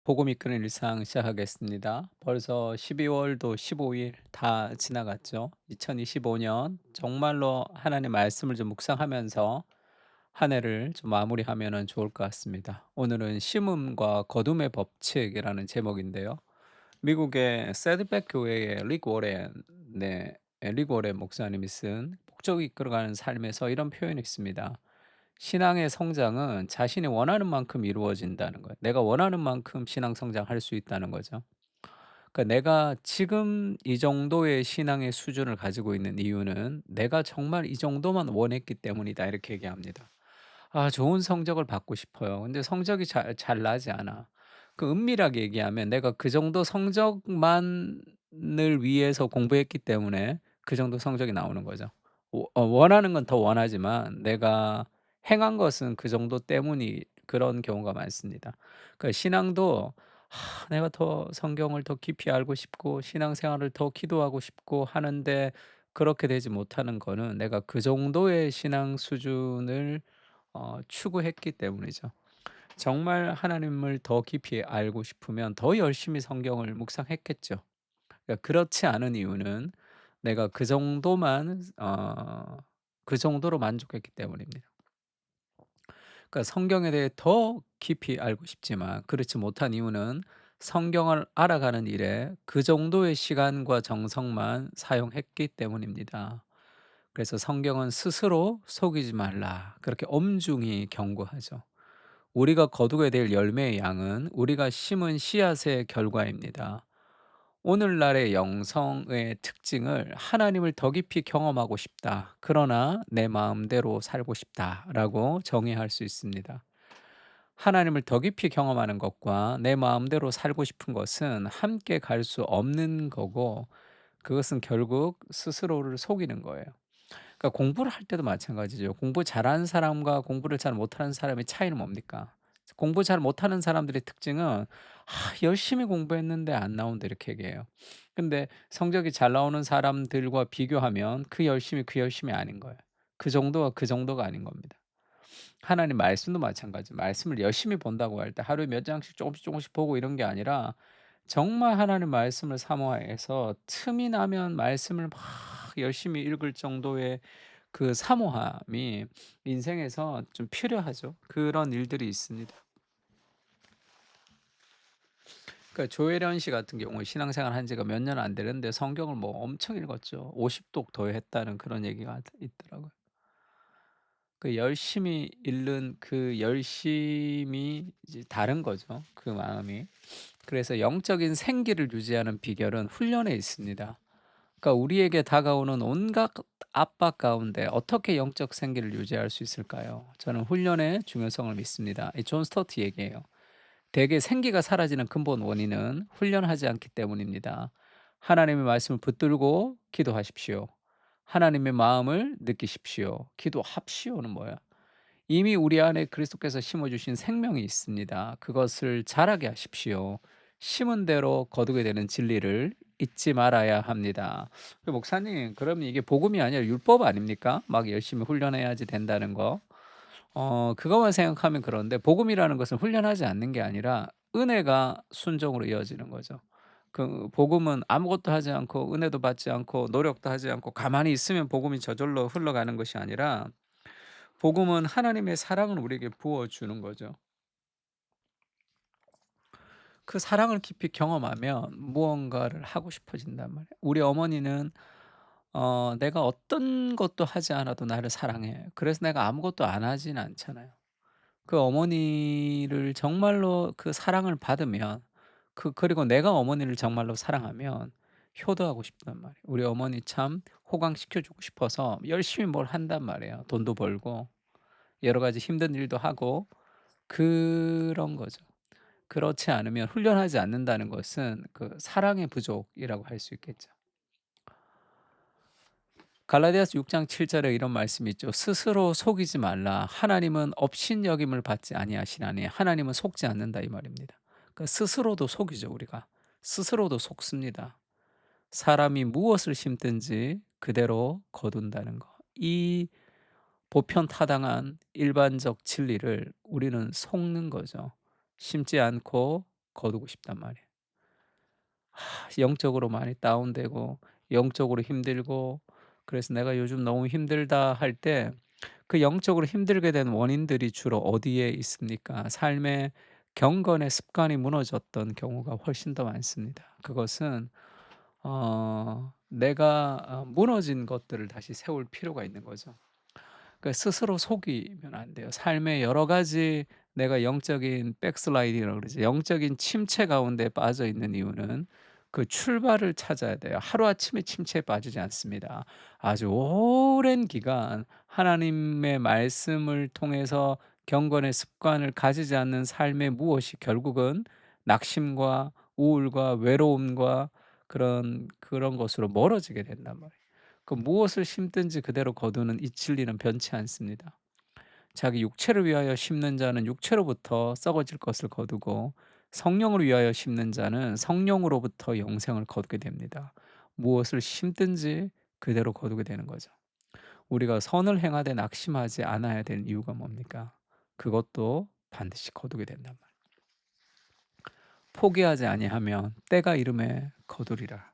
복음 이끄는 일상 시작하겠습니다. 벌써 12월도 15일 다 지나갔죠. 2025년 정말로 하나님 말씀을 좀 묵상하면서 한 해를 좀 마무리하면 좋을 것 같습니다. 오늘은 심음과 거둠의 법칙이라는 제목인데요. 미국의 새드백 교회의 릭 워렌 목사님이 쓴 목적이 이끌어가는 삶에서 이런 표현이 있습니다. 신앙의 성장은 자신이 원하는 만큼 이루어진다는 거예요. 내가 원하는 만큼 신앙 성장할 수 있다는 거죠. 그러니까 내가 지금 이 정도의 신앙의 수준을 가지고 있는 이유는 내가 정말 이 정도만 원했기 때문이다. 이렇게 얘기합니다. 아, 좋은 성적을 받고 싶어요. 근데 성적이 잘 나지 않아. 그 은밀하게 얘기하면 내가 그 정도 성적만을 위해서 공부했기 때문에 그 정도 성적이 나오는 거죠. 원하는 건 더 원하지만 내가 행한 것은 그 정도 때문이 그런 경우가 많습니다. 그러니까 신앙도 내가 더 성경을 더 깊이 알고 싶고 신앙생활을 더 기도하고 싶고 하는데 그렇게 되지 못하는 거는 내가 그 정도의 신앙 수준을 추구했기 때문이죠. 정말 하나님을 더 깊이 알고 싶으면 더 열심히 성경을 묵상했겠죠. 그러니까 그렇지 않은 이유는 내가 그 정도로 만족했기 때문입니다. 그러니까 성경에 대해 더 깊이 알고 싶지만 그렇지 못한 이유는 성경을 알아가는 일에 그 정도의 시간과 정성만 사용했기 때문입니다. 그래서 성경은 스스로 속이지 말라. 그렇게 엄중히 경고하죠. 우리가 거두게 될 열매의 양은 우리가 심은 씨앗의 결과입니다. 오늘날의 영성의 특징을 하나님을 더 깊이 경험하고 싶다. 그러나 내 마음대로 살고 싶다라고 정의할 수 있습니다. 하나님을 더 깊이 경험하는 것과 내 마음대로 살고 싶은 것은 함께 갈 수 없는 거고 그것은 결국 스스로를 속이는 거예요. 그러니까 공부를 할 때도 마찬가지죠. 공부 잘하는 사람과 공부를 잘 못하는 사람의 차이는 뭡니까? 공부 잘 못하는 사람들의 특징은 열심히 공부했는데 안 나온다." 이렇게 얘기해요. 근데 성적이 잘 나오는 사람들과 비교하면 그 열심이 아닌 거예요. 그 정도가 그 정도가 아닌 겁니다. 하나님 말씀도 마찬가지. 말씀을 열심히 본다고 할 때 하루에 몇 장씩 조금씩 조금씩 보고 이런 게 아니라 정말 하나님 말씀을 사모해서 틈이 나면 말씀을 막 열심히 읽을 정도의 그 사모함이 인생에서 좀 필요하죠. 그런 일들이 있습니다. 그러니까 조혜련 씨 같은 경우에 신앙생활 한 지가 몇 년 안 되는데 성경을 뭐 엄청 읽었죠. 50독 더 했다는 그런 얘기가 있더라고요. 그 열심히 읽는 그 열심이 이제 다른 거죠, 그 마음이. 그래서 영적인 생기를 유지하는 비결은 훈련에 있습니다. 그러니까 우리에게 다가오는 온갖 압박 가운데 어떻게 영적 생기를 유지할 수 있을까요? 저는 훈련의 중요성을 믿습니다. 이 존 스토트 얘기예요. 대개 생기가 사라지는 근본 원인은 훈련하지 않기 때문입니다. 하나님의 말씀을 붙들고 기도하십시오. 하나님의 마음을 느끼십시오. 기도합시오는 뭐야? 이미 우리 안에 그리스도께서 심어주신 생명이 있습니다. 그것을 자라게 하십시오. 심은 대로 거두게 되는 진리를 잊지 말아야 합니다. 목사님, 그러면 이게 복음이 아니라 율법 아닙니까? 막 열심히 훈련해야지 된다는 거. 그것만 생각하면 그런데 복음이라는 것은 훈련하지 않는 게 아니라 은혜가 순종으로 이어지는 거죠. 그 복음은 아무것도 하지 않고 은혜도 받지 않고 노력도 하지 않고 가만히 있으면 복음이 저절로 흘러가는 것이 아니라 복음은 하나님의 사랑을 우리에게 부어 주는 거죠. 그 사랑을 깊이 경험하면 무언가를 하고 싶어진단 말이에요. 우리 어머니는 내가 어떤 것도 하지 않아도 나를 사랑해. 그래서 내가 아무것도 안 하진 않잖아요. 그 어머니를 정말로 그 사랑을 받으면 그리고 내가 어머니를 정말로 사랑하면 효도하고 싶단 말이에요. 우리 어머니 참 호강시켜 주고 싶어서 열심히 뭘 한단 말이에요. 돈도 벌고 여러 가지 힘든 일도 하고 그런 거죠. 그렇지 않으면 훈련하지 않는다는 것은 그 사랑의 부족이라고 할 수 있겠죠. 갈라디아서 6장 7 절에 이런 말씀이 있죠. "스스로 속이지 말라. 하나님은 업신여김을 받지 아니하시나니 하나님은 속지 않는다." 이 말입니다. 그러니까 스스로도 속이죠, 우리가. 스스로도 속습니다. 사람이 무엇을 심든지 그대로 거둔다는 거. 이 보편타당한 일반적 진리를 우리는 속는 거죠. 심지 않고 거두고 싶단 말이에요. 영적으로 많이 다운되고 영적으로 힘들고, 그래서 '내가 요즘 너무 힘들다.' 할 때 그 영적으로 힘들게 된 원인들이 주로 어디에 있습니까? 삶의 경건의 습관이 무너졌던 경우가 훨씬 더 많습니다. 그것은 내가 무너진 것들을 다시 세울 필요가 있는 거죠. 스스로 속이면 안 돼요. 삶의 여러 가지 내가 영적인 백슬라이딩이라고 그러죠. 영적인 침체 가운데 빠져 있는 이유는 그 출발을 찾아야 돼요. 하루아침에 침체에 빠지지 않습니다. 아주 오랜 기간 하나님의 말씀을 통해서 경건의 습관을 가지지 않는 삶의 무엇이 결국은 낙심과 우울과 외로움과 그런 것으로 멀어지게 된단 말이에요. 그 무엇을 심든지 그대로 거두는 이 진리는 변치 않습니다. 자기 육체를 위하여 심는 자는 육체로부터 썩어질 것을 거두고, 성령을 위하여 심는 자는 성령으로부터 영생을 거두게 됩니다. 무엇을 심든지 그대로 거두게 되는 거죠. 우리가 선을 행하되 낙심하지 않아야 될 이유가 뭡니까? 그것도 반드시 거두게 된단 말이에요. 포기하지 아니하면 때가 이름에 거두리라.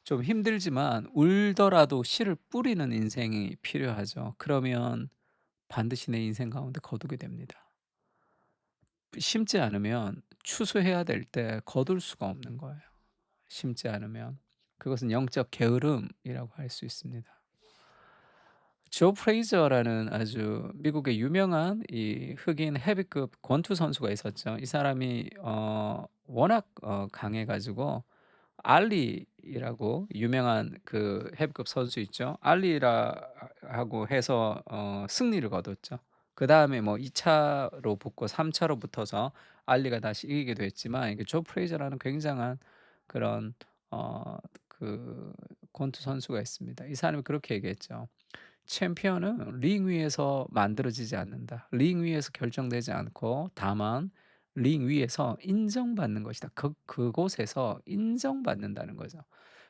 좀 힘들지만 울더라도 씨를 뿌리는 인생이 필요하죠. 그러면 반드시 내 인생 가운데 거두게 됩니다. 심지 않으면 추수해야 될 때 거둘 수가 없는 거예요. 심지 않으면. 그것은 영적 게으름이라고 할 수 있습니다. 조 프레이저라는 아주 미국의 유명한 이 흑인 헤비급 권투 선수가 있었죠. 이 사람이 워낙 강해 가지고 알리라고 유명한 그 헤비급 선수 있죠. 알리라 하고 해서 승리를 거뒀죠. 그다음에 뭐 2 차로 붙고 3 차로 붙어서 알리가 다시 이기기도 했지만, 이게 조 프레이저라는 굉장한 그런 그 권투 선수가 있습니다. 이 사람이 그렇게 얘기했죠. "챔피언은 링 위에서 만들어지지 않는다. 링 위에서 결정되지 않고 다만 링 위에서 인정받는 것이다." 그곳에서 인정받는다는 거죠.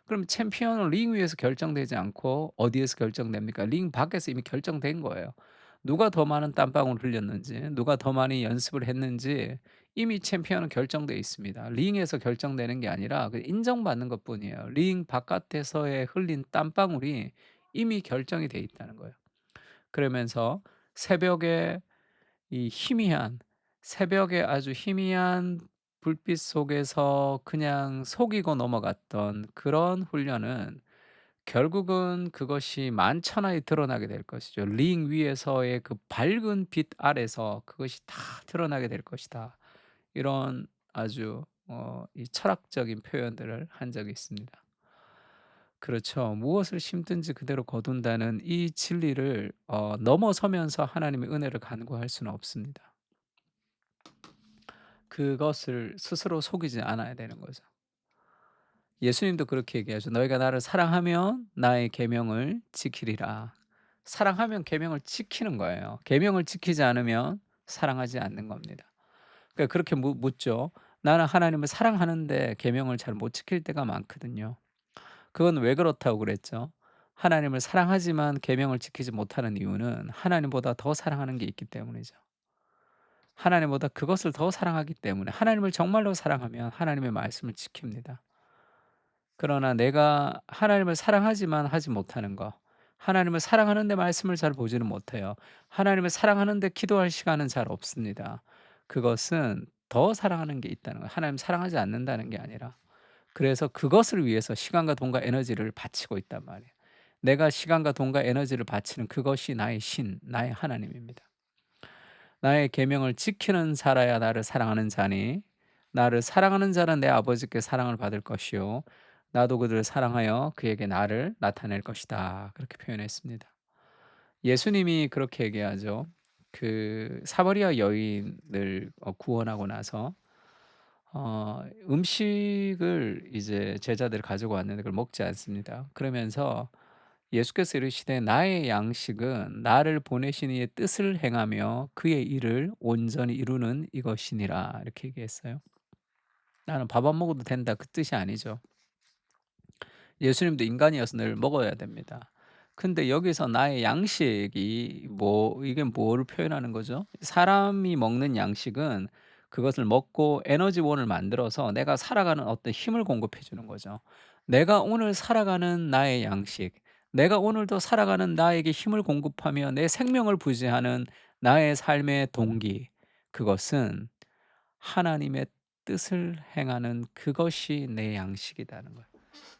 그럼 챔피언은 링 위에서 결정되지 않고 어디에서 결정됩니까? 링 밖에서 이미 결정된 거예요. 누가 더 많은 땀방울을 흘렸는지, 누가 더 많이 연습을 했는지 이미 챔피언은 결정돼 있습니다. 링에서 결정되는 게 아니라 그 인정받는 것뿐이에요. 링 바깥에서의 흘린 땀방울이 이미 결정이 돼 있다는 거예요. 그러면서 새벽에 이 희미한 새벽에 아주 희미한 불빛 속에서 그냥 속이고 넘어갔던 그런 훈련은 결국은 그것이 만천하에 드러나게 될 것이죠. '링 위에서의 그 밝은 빛 아래서 그것이 다 드러나게 될 것이다.' 이런 아주 이 철학적인 표현들을 한 적이 있습니다. 그렇죠. 무엇을 심든지 그대로 거둔다는 이 진리를 넘어서면서 하나님의 은혜를 간구할 수는 없습니다. 그것을 스스로 속이지 않아야 되는 거죠. 예수님도 그렇게 얘기하죠. "너희가 나를 사랑하면 나의 계명을 지키리라." 사랑하면 계명을 지키는 거예요. 계명을 지키지 않으면 사랑하지 않는 겁니다. 그러니까 그렇게 묻죠. "나는 하나님을 사랑하는데 계명을 잘 못 지킬 때가 많거든요." 그건 왜 그렇다고 그랬죠? 하나님을 사랑하지만 계명을 지키지 못하는 이유는 하나님보다 더 사랑하는 게 있기 때문이죠. 하나님보다 그것을 더 사랑하기 때문에, 하나님을 정말로 사랑하면 하나님의 말씀을 지킵니다. 그러나 내가 하나님을 사랑하지만 하지 못하는 거, 하나님을 사랑하는데 말씀을 잘 보지는 못해요. 하나님을 사랑하는데 기도할 시간은 잘 없습니다. 그것은 더 사랑하는 게 있다는 거예요. 하나님 사랑하지 않는다는 게 아니라. 그래서 그것을 위해서 시간과 돈과 에너지를 바치고 있단 말이에요. 내가 시간과 돈과 에너지를 바치는 그것이 나의 신, 나의 하나님입니다. 나의 계명을 지키는 자라야 나를 사랑하는 자니, 나를 사랑하는 자는 내 아버지께 사랑을 받을 것이요 나도 그들을 사랑하여 그에게 나를 나타낼 것이다. 그렇게 표현했습니다. 예수님이 그렇게 얘기하죠. 그 사마리아 여인을 구원하고 나서 음식을 이제 제자들이 가지고 왔는데 그걸 먹지 않습니다. 그러면서 예수께서 이르시되 "나의 양식은 나를 보내신 이의 뜻을 행하며 그의 일을 온전히 이루는 이것이니라." 이렇게 얘기했어요. "나는 밥 안 먹어도 된다." 그 뜻이 아니죠. 예수님도 인간이어서 늘 먹어야 됩니다. 근데 여기서 나의 양식이 뭐 이게 뭐를 표현하는 거죠? 사람이 먹는 양식은 그것을 먹고 에너지원을 만들어서 내가 살아가는 어떤 힘을 공급해 주는 거죠. 내가 오늘 살아가는 나의 양식, 내가 오늘도 살아가는 나에게 힘을 공급하며 내 생명을 부지하는 나의 삶의 동기, 그것은 하나님의 뜻을 행하는 그것이 내 양식이라는 거예요.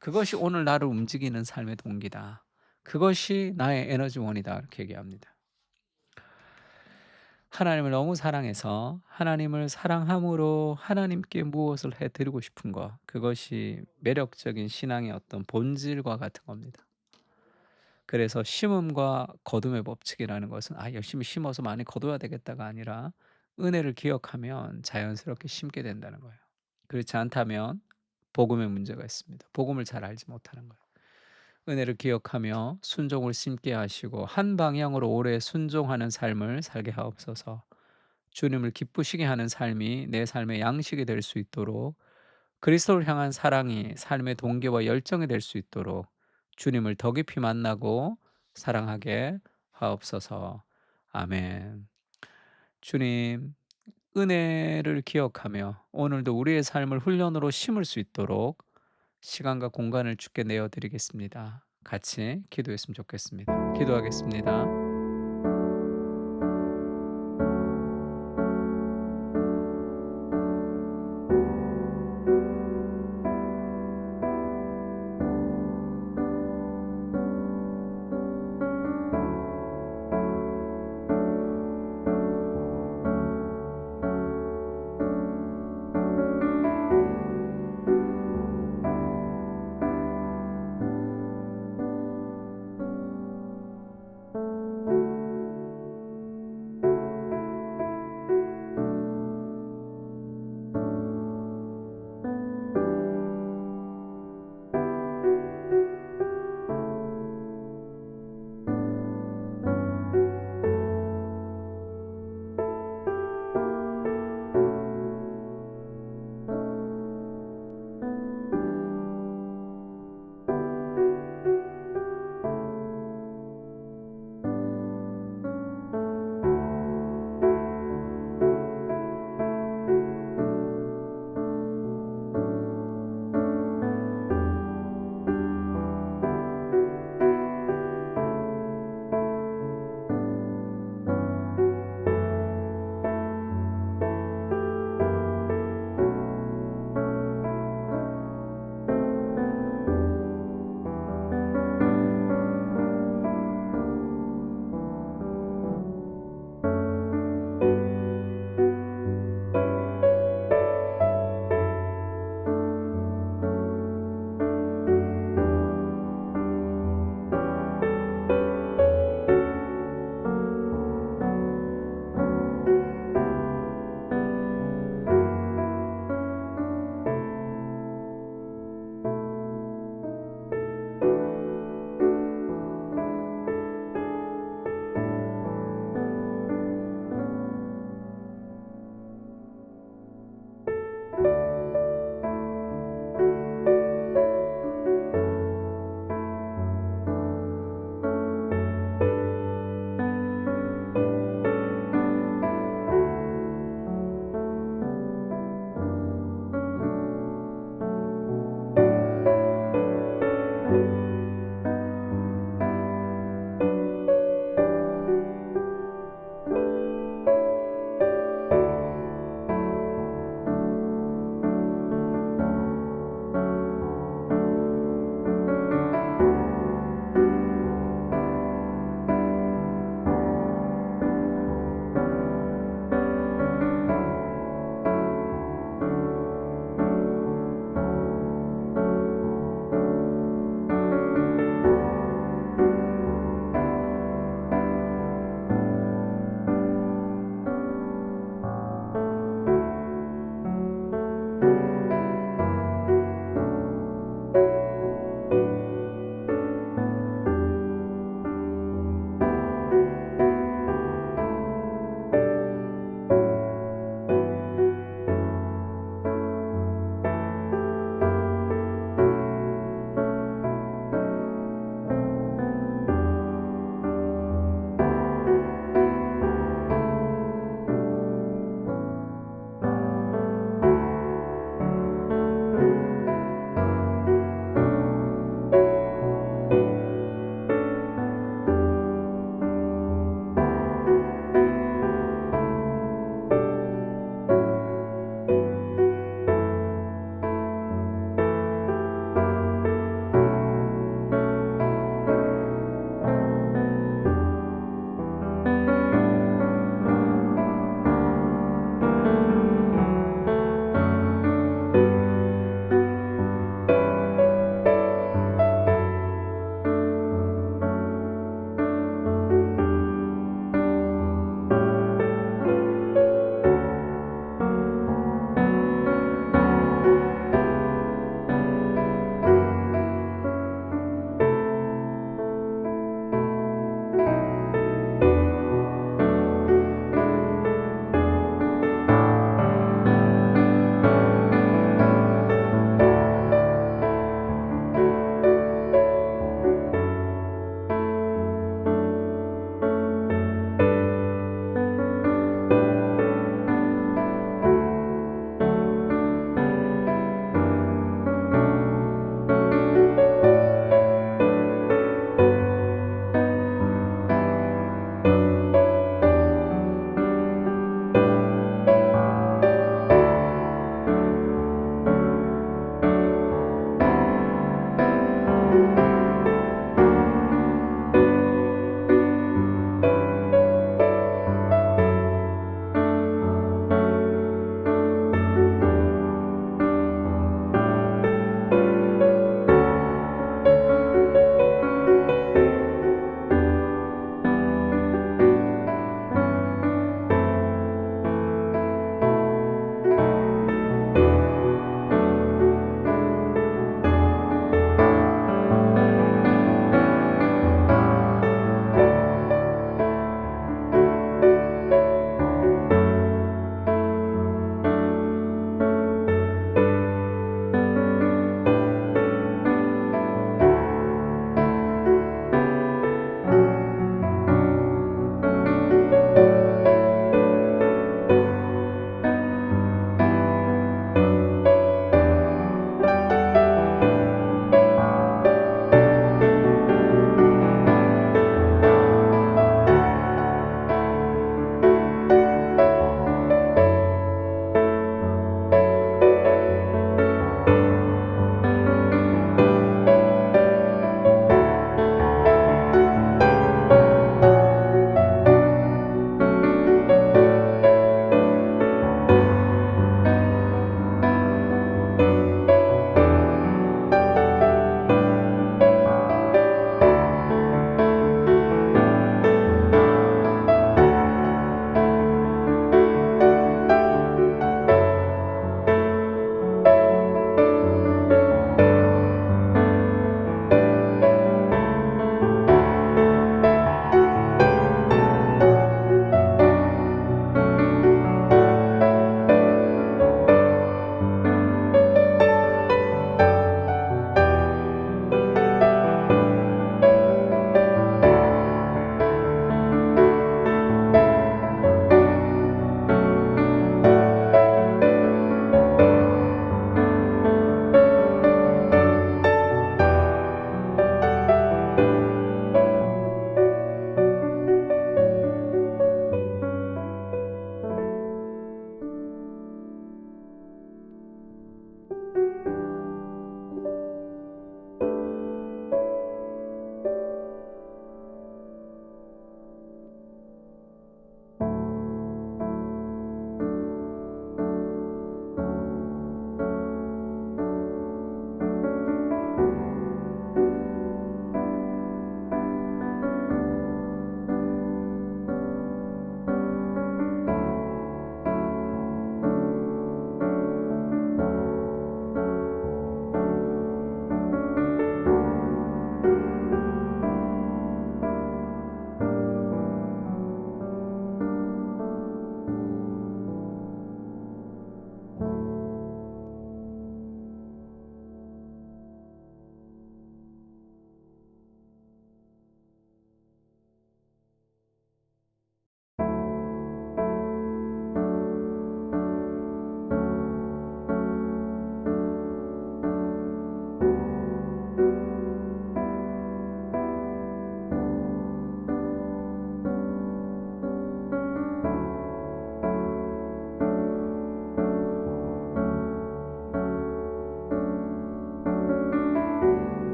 그것이 오늘 나를 움직이는 삶의 동기다. 그것이 나의 에너지원이다. 이렇게 얘기합니다. 하나님을 너무 사랑해서 하나님을 사랑함으로 하나님께 무엇을 해 드리고 싶은 것, 그것이 매력적인 신앙의 어떤 본질과 같은 겁니다. 그래서 심음과 거둠의 법칙이라는 것은 '아 열심히 심어서 많이 거둬야 되겠다.'가 아니라 은혜를 기억하면 자연스럽게 심게 된다는 거예요. 그렇지 않다면 복음에 문제가 있습니다. 복음을 잘 알지 못하는 거예요. 은혜를 기억하며 순종을 심게 하시고 한 방향으로 오래 순종하는 삶을 살게 하옵소서. 주님을 기쁘시게 하는 삶이 내 삶의 양식이 될 수 있도록, 그리스도를 향한 사랑이 삶의 동기와 열정이 될 수 있도록 주님을 더 깊이 만나고 사랑하게 하옵소서. 아멘. 주님, 은혜를 기억하며 오늘도 우리의 삶을 훈련으로 심을 수 있도록 시간과 공간을 주께 내어 드리겠습니다. 같이 기도했으면 좋겠습니다. 기도하겠습니다.